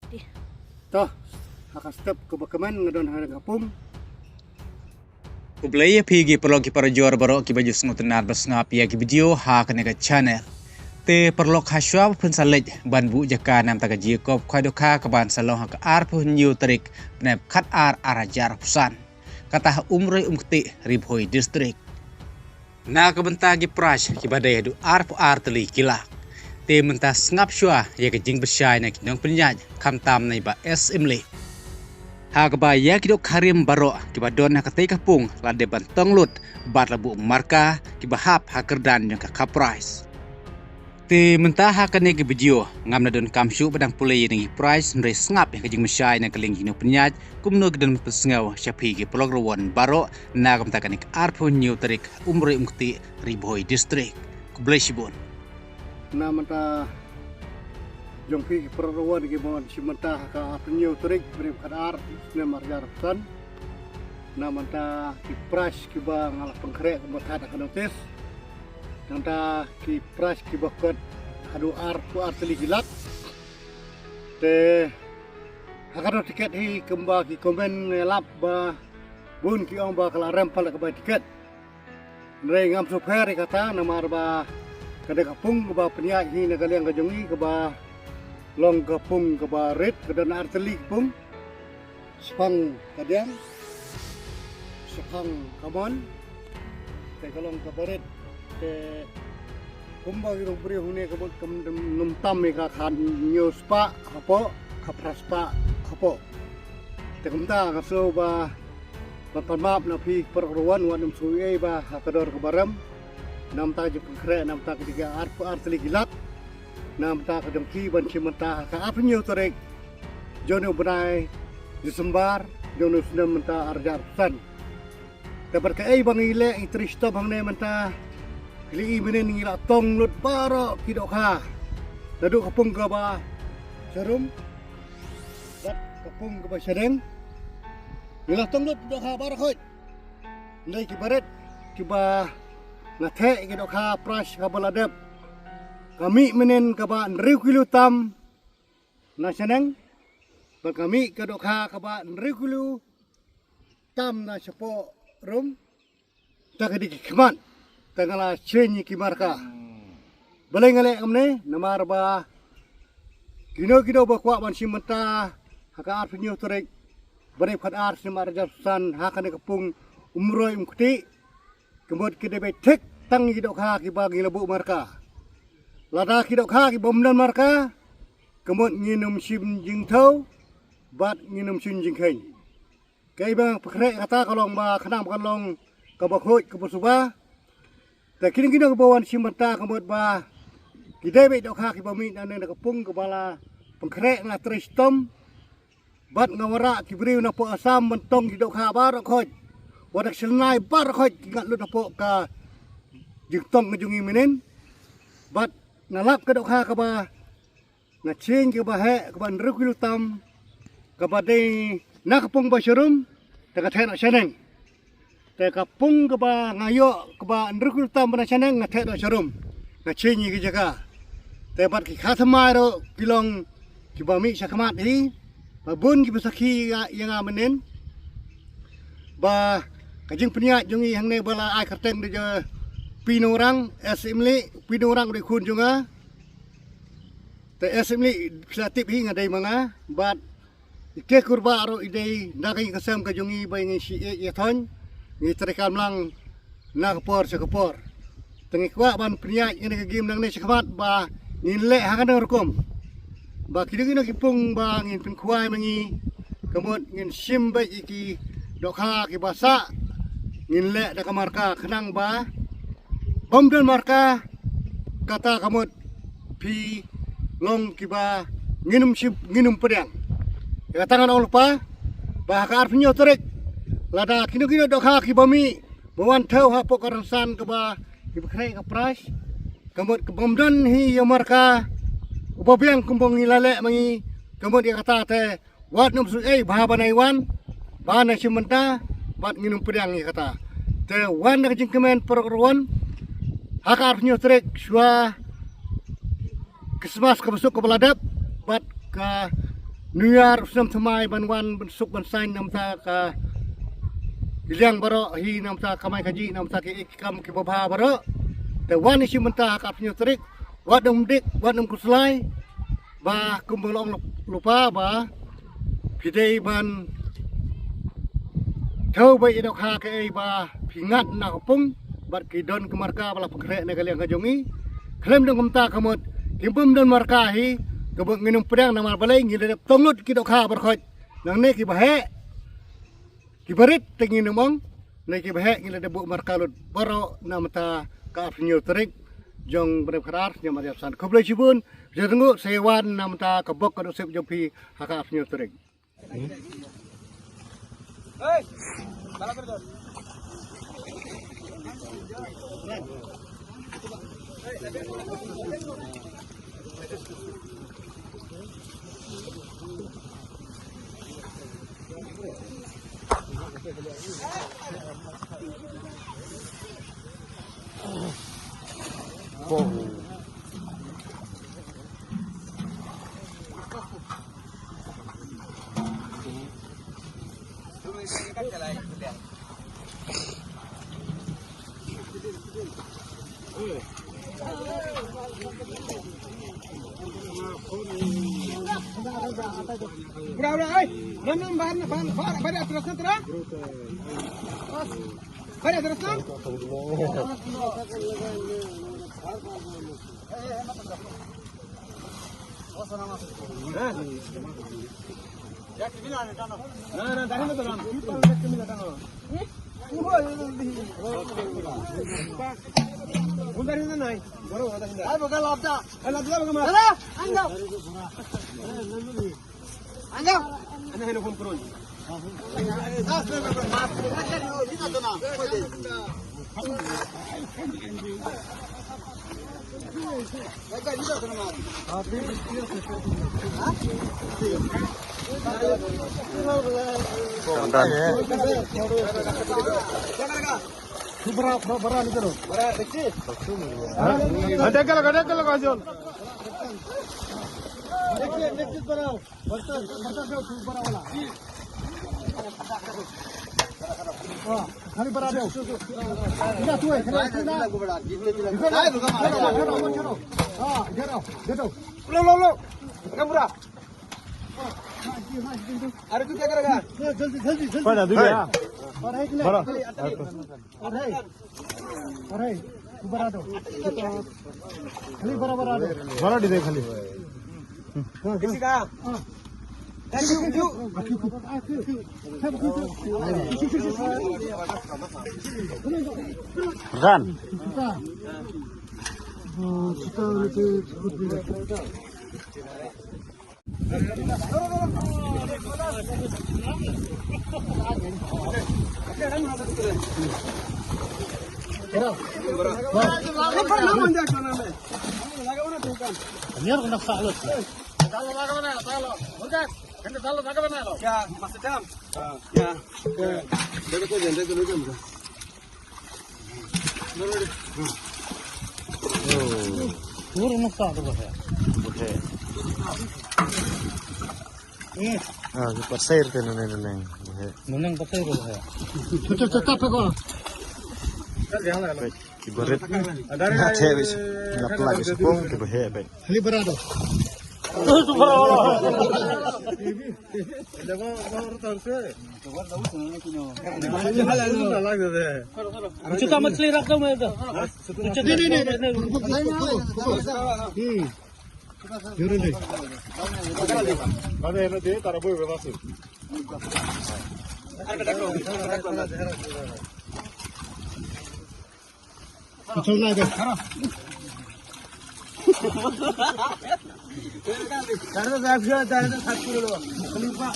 di. Toh, akan step ke bakaman ngadon hang kapung. Ublaya pigi perlo ki para juara baro ki baju sengut tenar besngap ya ki video ha kanega channel. Te perlo khashwa pun salej ban bu jaka nam taga jikop khaido kha kaban salong hak ar pu new trik pnep khat ar arajar pusan. Kata umroi umkti ribhoi district. Na kabenta gi prash ki badai du ar pu ar teli kilak. Te menta ngap shwa ya ke jing besyai na ki nong penyaj kam tam nai ba es imli. Hagba ya kidok karim baro kiba don na katai kapung lade bantong lut bat labu marka kiba hap hakerdan yang ka price. Te mentah hakane ki video ngam na don kamshu badang pulai nengi price mre ngap yang kajing mesyai na kaling hino penyaj kumno gedan pesngau syapi ki prograwon baro na kam takane arpo new tarik umre umkti ribhoi district kubleshibun. Na manta jongpi perrawan ki mon simenta ka apnyo trik beri kadar ne marjar san. Na manta ki price ki ba ngalah pengkrek kemat ka notis. Nanta ki price ki bakot adu ar ku ar teli gilak. Te hakado tiket hi kemba ki komen lap ba bun ki ong ba kala rempal ka ba tiket. Nrei ngam super kata namar ba kada kapung ke ba penyak hi nagaliang kajongi ke ba long kapung ke ba red ke dan arteli kapung sepang kadiang sepang kamon te kalong ke baret te kumba girong beri hune ke bot kem num tam ka khan nyo spa hapo kapraspa hapo te kumta ka so ba panmap na pi perruan wanum suye ba hakador ke baram nam ta ju kre nam ta ketiga ar teli gilak nam ta kadengki ban cimenta ka apnyo torek jono benai disembar jono sunam menta arjar san dapat ka ai bang ile itristo bang ne menta li menen ngila tong lut baro kidok ha dadu kapung ka ba serum dat kapung ka ba sereng ngila tong lut dok ha baro khoi ndai ki baret ki ba ngathe ki dok ha prash ka baladep kami menen ka ba nrikilu tam na seneng ba kami ka dok ha ka ba nrikilu tam na sepo rum ta ka dik khman ta ngala chenyi ki marka balai ngale amne namar ba kino ba kwa ban simenta haka ar pinyo torek bare phat ar simar jarsan haka ne kapung umroi umkti kemod kidebe tek tang kidok ha ki bagi lebu marka lada kidok ha ki bomdan marka kemod nginum sim jing thau bat nginum sim jing khain kai bang pakre kata kalong ba khanam kalong ka bakhoi ka busuba ta kini kidok bawan sim mata kemod ba kidebe dok ha ki bami nan ne kapung kepala pengkrek na tristom bat ngawara ki briu na po asam mentong kidok ha barok khoj wadak selnai bar khoj ngat lu dapo ka jingtong ngejungi menen bat nalap ka dok ha ka ba na ching ka ba he ka ban rukil tam ka ba dei na kapung ba serum ta ka thena seneng ta kapung ka ba ngayo ka ba rukil tam na seneng na thena serum na ching ki jaga ta bat ki khathmai ro kilong ki ba mi sakmat hi ba bun ki besaki yang menen ba kajing peniat jungi hang ne bala ai khateng de pino orang esimli pino orang de kun junga te esimli kreatif hi ngadai manga bat ke kurba ro idei nagai kasam ka jungi ba ngi si e thon ngi trekam lang na kapor se kapor tengi kwa ban peniat ini ke game nang ne sekmat ba ngin le hang na rukum ba kiding ki pung ba ngin pin khwai mangi kamot ngin sim ba iki dokha ki basa ngin le da kamarka khnang ba bomdan marka kata kamot pi long ki ba nginum pedang ya tangan ol pa ba ka arpnyo torek lada kino dokha ki bami bawan thau ha pokaransan ka ba ki bkhrai ka price kamot ke bomdan hi ya marka upabiang kumbong ngilale mangi kamot ya kata te wat num su ei ba banaiwan ba na simenta bat nginum pedang ya kata te wan na jingkemen perokruan hakar nyo trek shwa kismas ka besok ka baladap bat ka Niar usam semai banwan bensuk bansain namta ka ilang baro hi namta kamai kaji namta ki ikam ki babha baro te wan isi mentah ka penyu terik wadum dik wadum kuslai ba kumbulong lupa ba pidei ban thau bai dok ha ke ba pingat na kapung bat ki don kemarka bala pengkrek na kaliang kajongi klem dong kamta kamut kimpum don marka hi kebuk minum pedang nama balai ngidap tonglut ki dok ha berkhot nang ne ki bahe ki barit tengi numong ne ki bahe ngidap buk marka lut baro namta ka penyu terik jong berkerar nya mariap san koblai cibun jengu sewan namta kebok kadok sep jopi haka penyu terik hey bala berdor Udah, ay, nanam ban pada teruskan terus. Pada teruskan. Ya, kemana ni tanah? Nah, tadi betul kan? Kemana tanah? Bundar ini naik. Baru ada ini. Ayo bakal lapda. Lapda bagaimana? Ada. Anjau. Anjau. Ana handphone kurun. Berapa ni tu? Berapa kecil? Ada kalau kau Next berapa? Berapa wala? Oh, kali berapa? Ina tu eh, kena. Ayo bersama. Ah, jatuh. Lo. Kamera. Ada tu क्या करेगा? जल्दी. pada dulu ya. अरे बड़ा दो खाली बड़ा दे खाली किसी का Ran. Pasir tu neneng. Neneng pasir tu है. Tetap kau. Kibaret. Ada cewek. Nak lagi sepung kibahe baik. Hali berado. Tu berado. Lama baru tahu sih. Cuta मछली रख दो मैं इधर. नहीं. Juru ni. Ada yang dia tak boleh bermasuk. Betul lah deh. Karena saya sudah ada 1 kilo. Kelima.